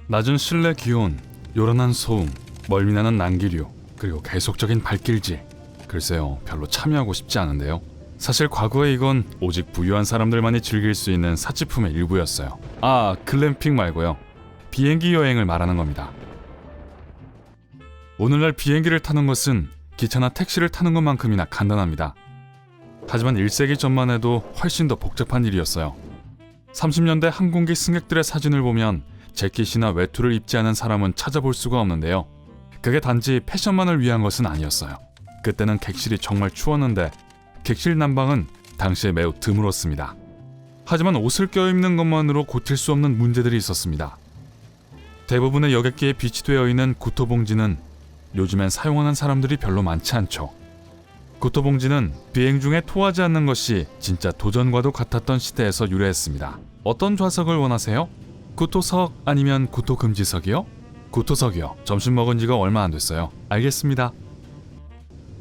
낮은 실내 기온, 요란한 소음, 멀미나는 난기류, 그리고 계속적인 발길질. 글쎄요, 별로 참여하고 싶지 않은데요. 사실 과거에 이건 오직 부유한 사람들만이 즐길 수 있는 사치품의 일부였어요. 글램핑 말고요. 비행기 여행을 말하는 겁니다. 오늘날 비행기를 타는 것은 기차나 택시를 타는 것만큼이나 간단합니다. 하지만 1세기 전만 해도 훨씬 더 복잡한 일이었어요. 30년대 항공기 승객들의 사진을 보면 재킷이나 외투를 입지 않은 사람은 찾아볼 수가 없는데요. 그게 단지 패션만을 위한 것은 아니었어요. 그때는 객실이 정말 추웠는데 객실 난방은 당시에 매우 드물었습니다. 하지만 옷을 껴입는 것만으로 고칠 수 없는 문제들이 있었습니다. 대부분의 여객기에 비치되어 있는 구토봉지는 요즘엔 사용하는 사람들이 별로 많지 않죠. 구토봉지는 비행 중에 토하지 않는 것이 진짜 도전과도 같았던 시대에서 유래했습니다. 어떤 좌석을 원하세요? 구토석 아니면 구토금지석이요? 구토석이요. 점심 먹은 지가 얼마 안 됐어요. 알겠습니다.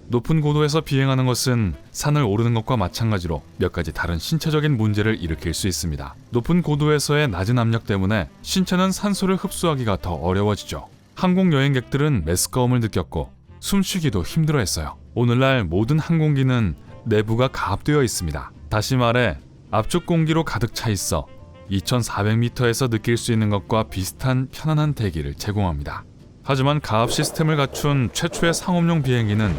높은 고도에서 비행하는 것은 산을 오르는 것과 마찬가지로 몇 가지 다른 신체적인 문제를 일으킬 수 있습니다. 높은 고도에서의 낮은 압력 때문에 신체는 산소를 흡수하기가 더 어려워지죠. 항공 여행객들은 메스꺼움을 느꼈고 숨쉬기도 힘들어했어요. 오늘날 모든 항공기는 내부가 가압되어 있습니다. 다시 말해 압축 공기로 가득 차 있어 2400m에서 느낄 수 있는 것과 비슷한 편안한 대기를 제공합니다. 하지만 가압 시스템을 갖춘 최초의 상업용 비행기는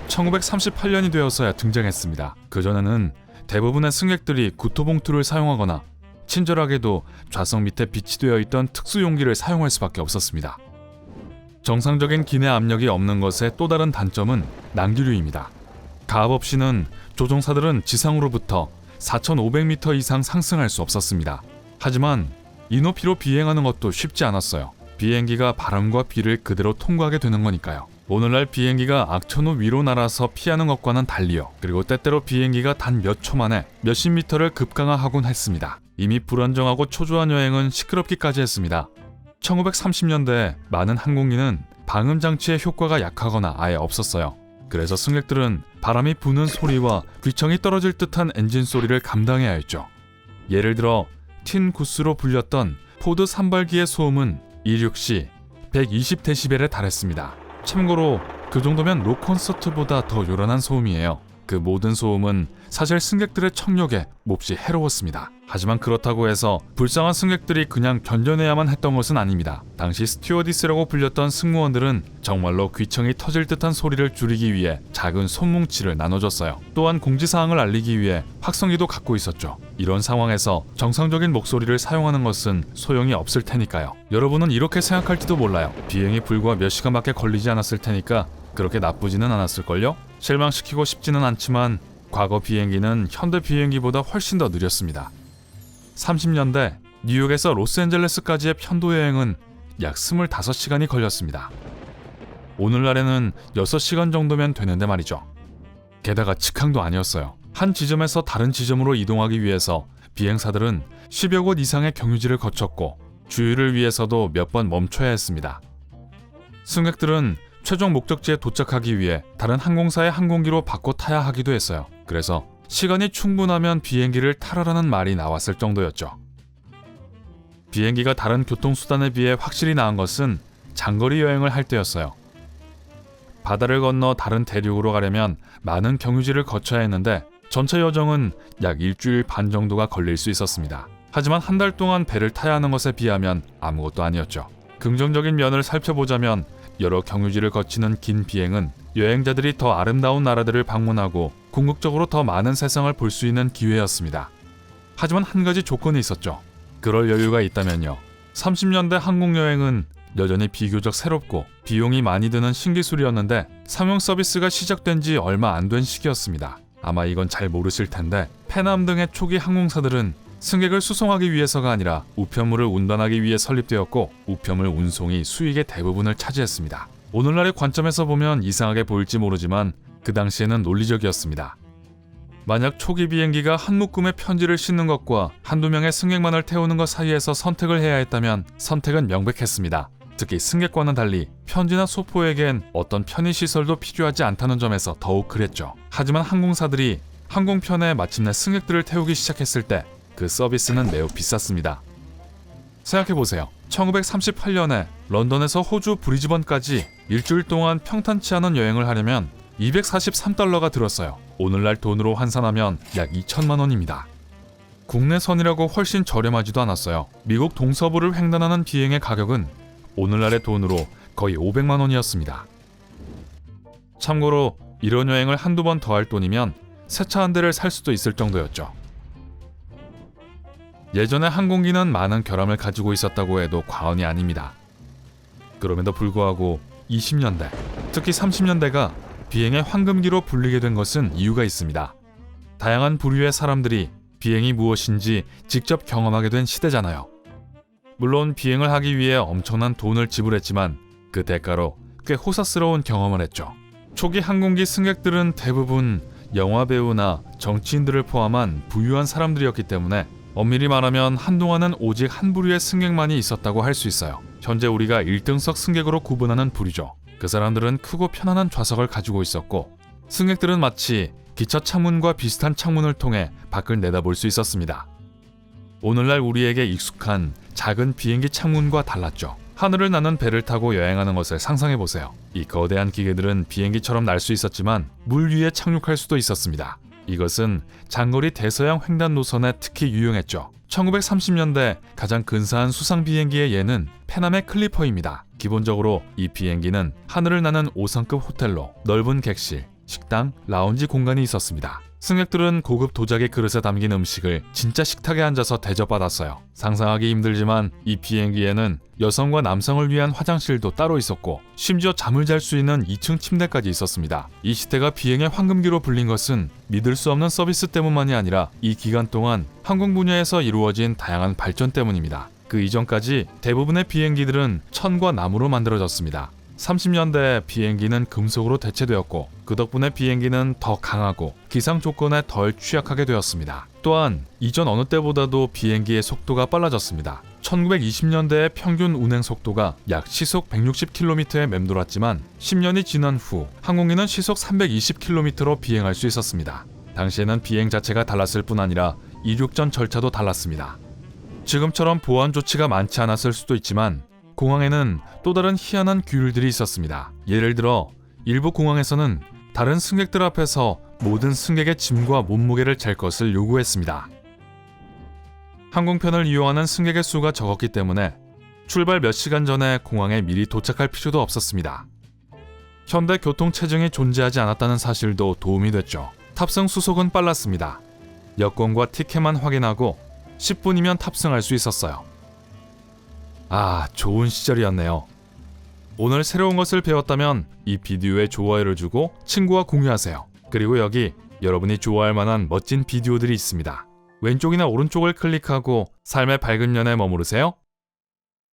1938년이 되어서야 등장했습니다. 그전에는 대부분의 승객들이 구토봉투를 사용하거나 친절하게도 좌석 밑에 비치되어 있던 특수용기를 사용할 수밖에 없었습니다. 정상적인 기내 압력이 없는 것의 또 다른 단점은 난기류입니다. 가압 없이는 조종사들은 지상으로부터 4500m 이상 상승할 수 없었습니다. 하지만 이 높이로 비행하는 것도 쉽지 않았어요. 비행기가 바람과 비를 그대로 통과하게 되는 거니까요. 오늘날 비행기가 악천후 위로 날아서 피하는 것과는 달리요. 그리고 때때로 비행기가 단 몇 초 만에 몇십 미터를 급강하하곤 했습니다. 이미 불안정하고 초조한 여행은 시끄럽기까지 했습니다. 1930년대에 많은 항공기는 방음 장치의 효과가 약하거나 아예 없었어요. 그래서 승객들은 바람이 부는 소리와 귀청이 떨어질 듯한 엔진 소리를 감당해야 했죠. 예를 들어 틴 구스로 불렸던 포드 산발기의 소음은 이륙 시 120dB에 달했습니다. 참고로 그 정도면 록 콘서트보다 더 요란한 소음이에요. 그 모든 소음은 사실 승객들의 청력에 몹시 해로웠습니다. 하지만 그렇다고 해서 불쌍한 승객들이 그냥 견뎌내야만 했던 것은 아닙니다. 당시 스튜어디스라고 불렸던 승무원들은 정말로 귀청이 터질 듯한 소리를 줄이기 위해 작은 손뭉치를 나눠줬어요. 또한 공지사항을 알리기 위해 확성기도 갖고 있었죠. 이런 상황에서 정상적인 목소리를 사용하는 것은 소용이 없을 테니까요. 여러분은 이렇게 생각할지도 몰라요. 비행이 불과 몇 시간밖에 걸리지 않았을 테니까 그렇게 나쁘지는 않았을걸요? 실망시키고 싶지는 않지만 과거 비행기는 현대 비행기보다 훨씬 더 느렸습니다. 30년대 뉴욕에서 로스앤젤레스까지의 편도 여행은 약 25시간이 걸렸습니다. 오늘날에는 6시간 정도면 되는데 말이죠. 게다가 직항도 아니었어요. 한 지점에서 다른 지점으로 이동하기 위해서 비행사들은 10여 곳 이상의 경유지를 거쳤고 주유를 위해서도 몇 번 멈춰야 했습니다. 승객들은 최종 목적지에 도착하기 위해 다른 항공사의 항공기로 바꿔 타야 하기도 했어요. 그래서 시간이 충분하면 비행기를 타라라는 말이 나왔을 정도였죠. 비행기가 다른 교통수단에 비해 확실히 나은 것은 장거리 여행을 할 때였어요. 바다를 건너 다른 대륙으로 가려면 많은 경유지를 거쳐야 했는데 전체 여정은 약 일주일 반 정도가 걸릴 수 있었습니다. 하지만 한 달 동안 배를 타야 하는 것에 비하면 아무것도 아니었죠. 긍정적인 면을 살펴보자면 여러 경유지를 거치는 긴 비행은 여행자들이 더 아름다운 나라들을 방문하고 궁극적으로 더 많은 세상을 볼 수 있는 기회였습니다. 하지만 한 가지 조건이 있었죠. 그럴 여유가 있다면요. 30년대 항공여행은 여전히 비교적 새롭고 비용이 많이 드는 신기술이었는데 상용 서비스가 시작된 지 얼마 안 된 시기였습니다. 아마 이건 잘 모르실 텐데 패남 등의 초기 항공사들은 승객을 수송하기 위해서가 아니라 우편물을 운반하기 위해 설립되었고 우편물 운송이 수익의 대부분을 차지했습니다. 오늘날의 관점에서 보면 이상하게 보일지 모르지만 그 당시에는 논리적이었습니다. 만약 초기 비행기가 한 묶음의 편지를 싣는 것과 한두 명의 승객만을 태우는 것 사이에서 선택을 해야 했다면 선택은 명백했습니다. 특히 승객과는 달리 편지나 소포에겐 어떤 편의시설도 필요하지 않다는 점에서 더욱 그랬죠. 하지만 항공사들이 항공편에 마침내 승객들을 태우기 시작했을 때 그 서비스는 매우 비쌌습니다. 생각해보세요. 1938년에 런던에서 호주 브리즈번까지 일주일 동안 평탄치 않은 여행을 하려면 243달러가 들었어요. 오늘날 돈으로 환산하면 약 2천만 원입니다. 국내선이라고 훨씬 저렴하지도 않았어요. 미국 동서부를 횡단하는 비행의 가격은 오늘날의 돈으로 거의 500만 원이었습니다. 참고로 이런 여행을 한두 번 더 할 돈이면 새 차 한 대를 살 수도 있을 정도였죠. 예전에 항공기는 많은 결함을 가지고 있었다고 해도 과언이 아닙니다. 그럼에도 불구하고 20년대, 특히 30년대가 비행의 황금기로 불리게 된 것은 이유가 있습니다. 다양한 부류의 사람들이 비행이 무엇인지 직접 경험하게 된 시대잖아요. 물론 비행을 하기 위해 엄청난 돈을 지불했지만 그 대가로 꽤 호사스러운 경험을 했죠. 초기 항공기 승객들은 대부분 영화배우나 정치인들을 포함한 부유한 사람들이었기 때문에 엄밀히 말하면 한동안은 오직 한 부류의 승객만이 있었다고 할 수 있어요. 현재 우리가 1등석 승객으로 구분하는 부류죠. 그 사람들은 크고 편안한 좌석을 가지고 있었고 승객들은 마치 기차 창문과 비슷한 창문을 통해 밖을 내다볼 수 있었습니다. 오늘날 우리에게 익숙한 작은 비행기 창문과 달랐죠. 하늘을 나는 배를 타고 여행하는 것을 상상해보세요. 이 거대한 기계들은 비행기처럼 날 수 있었지만 물 위에 착륙할 수도 있었습니다. 이것은 장거리 대서양 횡단 노선에 특히 유용했죠. 1930년대 가장 근사한 수상 비행기의 예는 페남의 클리퍼입니다. 기본적으로 이 비행기는 하늘을 나는 5성급 호텔로 넓은 객실, 식당, 라운지 공간이 있었습니다. 승객들은 고급 도자기 그릇에 담긴 음식을 진짜 식탁에 앉아서 대접받았어요. 상상하기 힘들지만 이 비행기에는 여성과 남성을 위한 화장실도 따로 있었고 심지어 잠을 잘 수 있는 2층 침대까지 있었습니다. 이 시대가 비행의 황금기로 불린 것은 믿을 수 없는 서비스 때문만이 아니라 이 기간 동안 항공 분야에서 이루어진 다양한 발전 때문입니다. 그 이전까지 대부분의 비행기들은 천과 나무로 만들어졌습니다. 30년대 비행기는 금속으로 대체되었고 그 덕분에 비행기는 더 강하고 기상 조건에 덜 취약하게 되었습니다. 또한 이전 어느 때보다도 비행기의 속도가 빨라졌습니다. 1920년대의 평균 운행 속도가 약 시속 160km에 맴돌았지만 10년이 지난 후 항공기는 시속 320km로 비행할 수 있었습니다. 당시에는 비행 자체가 달랐을 뿐 아니라 이륙 전 절차도 달랐습니다. 지금처럼 보안 조치가 많지 않았을 수도 있지만 공항에는 또 다른 희한한 규율들이 있었습니다. 예를 들어 일부 공항에서는 다른 승객들 앞에서 모든 승객의 짐과 몸무게를 잴 것을 요구했습니다. 항공편을 이용하는 승객의 수가 적었기 때문에 출발 몇 시간 전에 공항에 미리 도착할 필요도 없었습니다. 현대 교통 체증이 존재하지 않았다는 사실도 도움이 됐죠. 탑승 수속은 빨랐습니다. 여권과 티켓만 확인하고 10분이면 탑승할 수 있었어요. 아, 좋은 시절이었네요. 오늘 새로운 것을 배웠다면 이 비디오에 좋아요를 주고 친구와 공유하세요. 그리고 여기 여러분이 좋아할 만한 멋진 비디오들이 있습니다. 왼쪽이나 오른쪽을 클릭하고 삶의 밝은 면에 머무르세요.